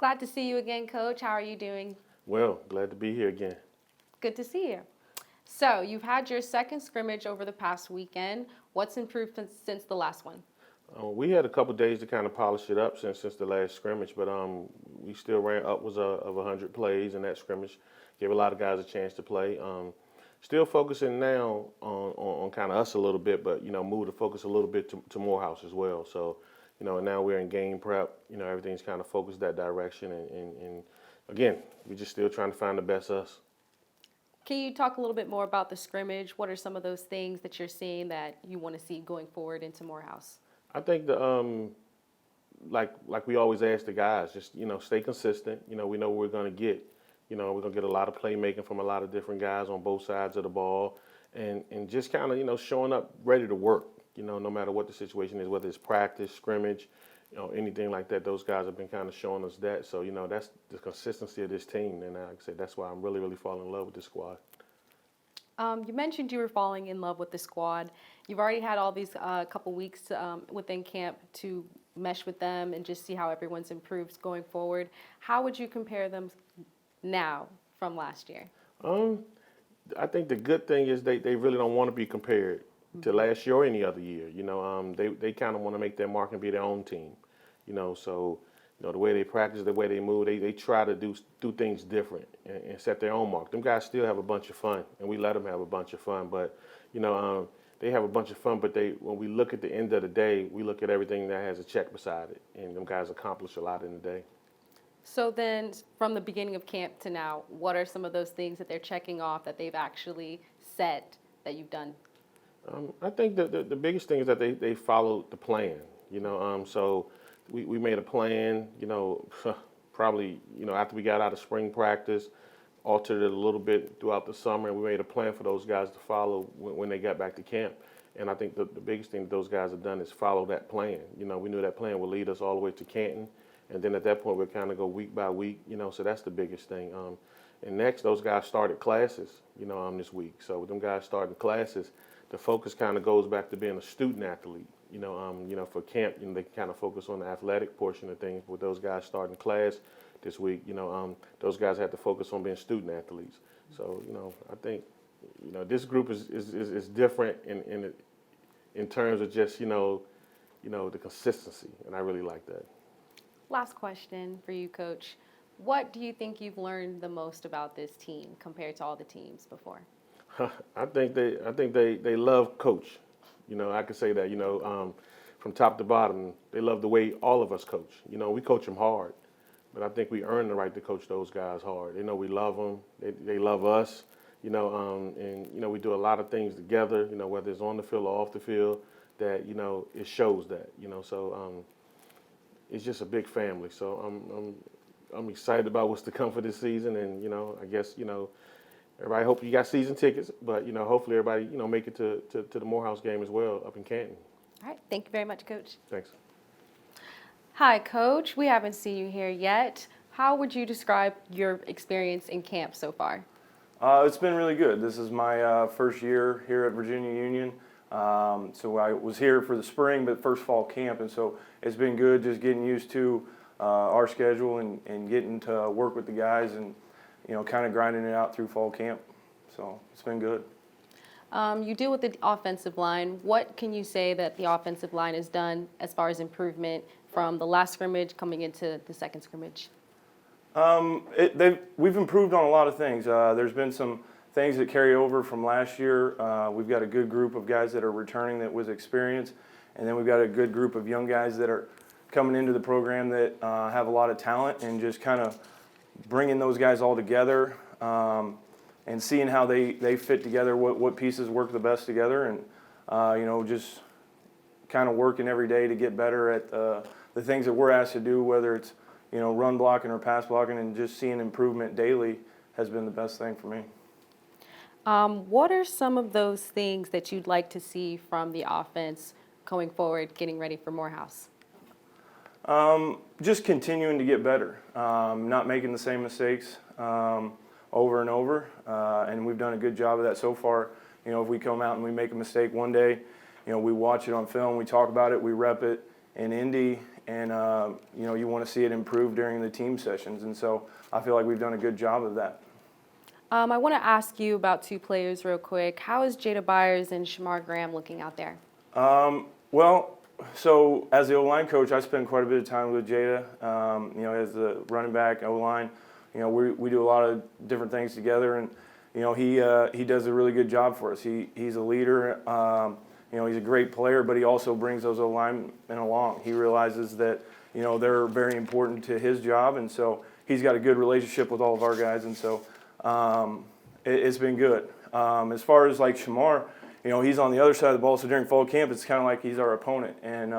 Glad to see you again, Coach. How are you doing? Well, glad to be here again. Good to see you. So, you've had your second scrimmage over the past weekend. What's improved since the last one? We had a couple days to kind of polish it up since the last scrimmage, but we still ran upwards of 100 plays in that scrimmage. Gave a lot of guys a chance to play. Still focusing now on kind of us a little bit, but move the focus a little bit to Morehouse as well. So, and now we're in game prep. Everything's kind of focused that direction, and again, we're just still trying to find the best us. Can you talk a little bit more about the scrimmage? What are some of those things that you're seeing that you want to see going forward into Morehouse? I think like we always ask the guys, just stay consistent. We know what we're gonna get. We're gonna get a lot of playmaking from a lot of different guys on both sides of the ball, and just kind of showing up ready to work. No matter what the situation is, whether it's practice, scrimmage, anything like that. Those guys have been kind of showing us that. So that's the consistency of this team, and like I said, that's why I'm really falling in love with this squad. You mentioned you were falling in love with the squad. You've already had all these couple weeks within camp to mesh with them and just see how everyone's improved going forward. How would you compare them now from last year? I think the good thing is they really don't want to be compared to last year or any other year. They kind of want to make their mark and be their own team. So the way they practice, the way they move, they try to do things different and set their own mark. Them guys still have a bunch of fun, and we let them have a bunch of fun. But they have a bunch of fun. But when we look at the end of the day, we look at everything that has a check beside it, and them guys accomplish a lot in the day. So then, from the beginning of camp to now, what are some of those things that they're checking off that they've actually said that you've done? I think the biggest thing is that they followed the plan. So we made a plan. Probably after we got out of spring practice, altered it a little bit throughout the summer, and we made a plan for those guys to follow when they got back to camp. And I think the biggest thing that those guys have done is follow that plan. We knew that plan would lead us all the way to Canton, and then at that point we'd kind of go week by week. So that's the biggest thing. And next, those guys started classes. This week. So with them guys starting classes, the focus kind of goes back to being a student athlete. For camp, they kind of focus on the athletic portion of things. With those guys starting class this week, those guys have to focus on being student athletes. So, I think, this group is different in terms of just, the consistency, and I really like that. Last question for you, Coach. What do you think you've learned the most about this team compared to all the teams before? I think they love Coach. I could say that. From top to bottom, they love the way all of us coach. We coach them hard, but I think we earn the right to coach those guys hard. They know we love them. They love us. And we do a lot of things together. Whether it's on the field or off the field, that it shows that. So it's just a big family. So I'm excited about what's to come for this season, and I guess everybody hope you got season tickets, but hopefully everybody make it to the Morehouse game as well up in Canton. All right. Thank you very much, Coach. Thanks. Hi, Coach. We haven't seen you here yet. How would you describe your experience in camp so far? It's been really good. This is my first year here at Virginia Union. So I was here for the spring, but first fall camp, and so it's been good just getting used to our schedule and getting to work with the guys and kind of grinding it out through fall camp. So it's been good. You deal with the offensive line. What can you say that the offensive line has done as far as improvement from the last scrimmage coming into the second scrimmage? We've improved on a lot of things. There's been some things that carry over from last year. We've got a good group of guys that are returning that was experienced, and then we've got a good group of young guys that are coming into the program that have a lot of talent, and just kind of bringing those guys all together and seeing how they fit together, what pieces work the best together, and just kind of working every day to get better at the things that we're asked to do, whether it's run blocking or pass blocking, and just seeing improvement daily has been the best thing for me. What are some of those things that you'd like to see from the offense going forward, getting ready for Morehouse? Just continuing to get better, not making the same mistakes over and over, and we've done a good job of that so far. If we come out and we make a mistake one day, we watch it on film, we talk about it, we rep it in Indy, and you want to see it improve during the team sessions, and so I feel like we've done a good job of that. I want to ask you about two players real quick. How is Jada Byers and Shamar Graham looking out there? Well, so as the O-line coach, I spend quite a bit of time with Jada. As the running back O-line, we do a lot of different things together, and he does a really good job for us. He's a leader. He's a great player, but he also brings those O-linemen along. He realizes that they're very important to his job, and so he's got a good relationship with all of our guys, and so it's been good. As far as like Shamar, he's on the other side of the ball, so during fall camp, it's kind of like he's our opponent, and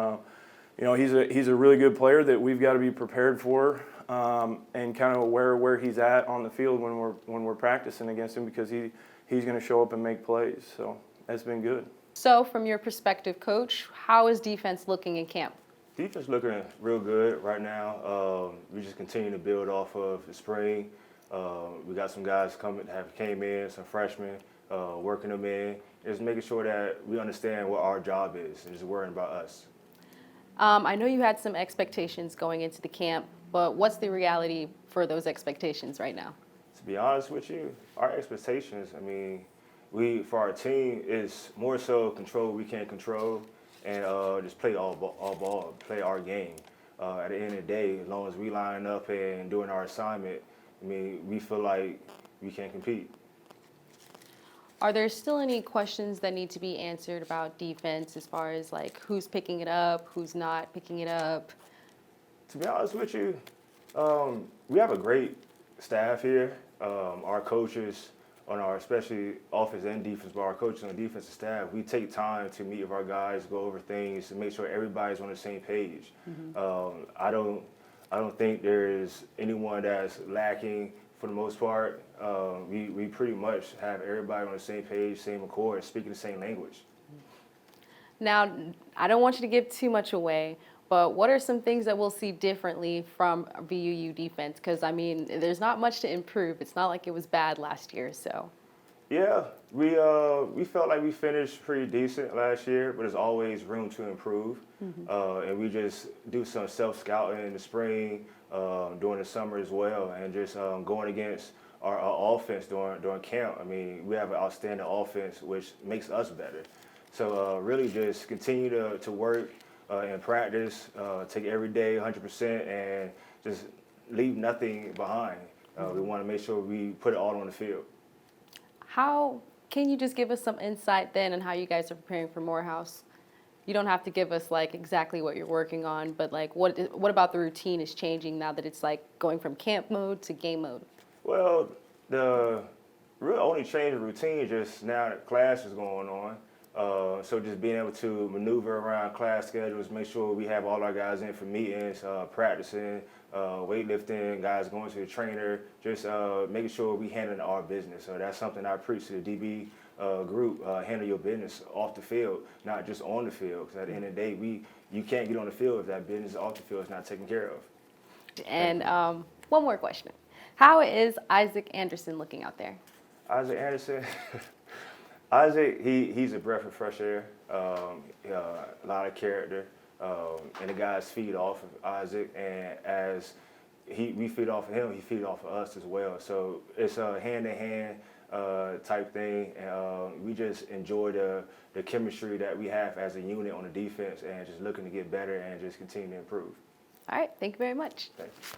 he's a really good player that we've got to be prepared for, and kind of aware where he's at on the field when we're practicing against him, because he's going to show up and make plays. So that's been good. So, from your perspective, Coach, how is defense looking in camp? Defense looking real good right now. We just continue to build off of the spring. We got some guys came in, some freshmen, working them in, just making sure that we understand what our job is and just worrying about us. I know you had some expectations going into the camp, but what's the reality for those expectations right now? To be honest with you, our expectations, for our team, is more so control what we can't control and just play all ball, play our game. At the end of the day, as long as we line up and doing our assignment, we feel like we can compete. Are there still any questions that need to be answered about defense as far as like who's picking it up, who's not picking it up? To be honest with you, we have a great staff here. Our coaches on our, especially offense and defense, but our coaches on the defensive staff, we take time to meet with our guys, go over things, to make sure everybody's on the same page. I don't think there is anyone that's lacking for the most part. We pretty much have everybody on the same page, same accord, speaking the same language. Now, I don't want you to give too much away, but what are some things that we'll see differently from VUU defense? Because, there's not much to improve. It's not like it was bad last year, so. Yeah, we felt like we finished pretty decent last year, but there's always room to improve. And we just do some self-scouting in the spring, during the summer as well, and just going against our offense during camp. We have an outstanding offense, which makes us better. So really just continue to work and practice, take every day 100%, and just leave nothing behind. We want to make sure we put it all on the field. How can you just give us some insight then on how you guys are preparing for Morehouse? You don't have to give us like exactly what you're working on, but like what about the routine is changing now that it's like going from camp mode to game mode? Well, the real only change in routine is just now that class is going on. So just being able to maneuver around class schedules, make sure we have all our guys in for meetings, practicing, weightlifting, guys going to the trainer, just making sure we handle our business. So that's something I preach to the DB group, handle your business off the field, not just on the field. Because at the end of the day, you can't get on the field if that business off the field is not taken care of. And one more question. How is Isaac Anderson looking out there? Isaac Anderson, Isaac, he's a breath of fresh air, a lot of character, and the guys feed off of Isaac, and as we feed off of him, he feeds off of us as well. So it's a hand-in-hand type thing, and we just enjoy the chemistry that we have as a unit on the defense, and just looking to get better and just continue to improve. All right, thank you very much. Thanks.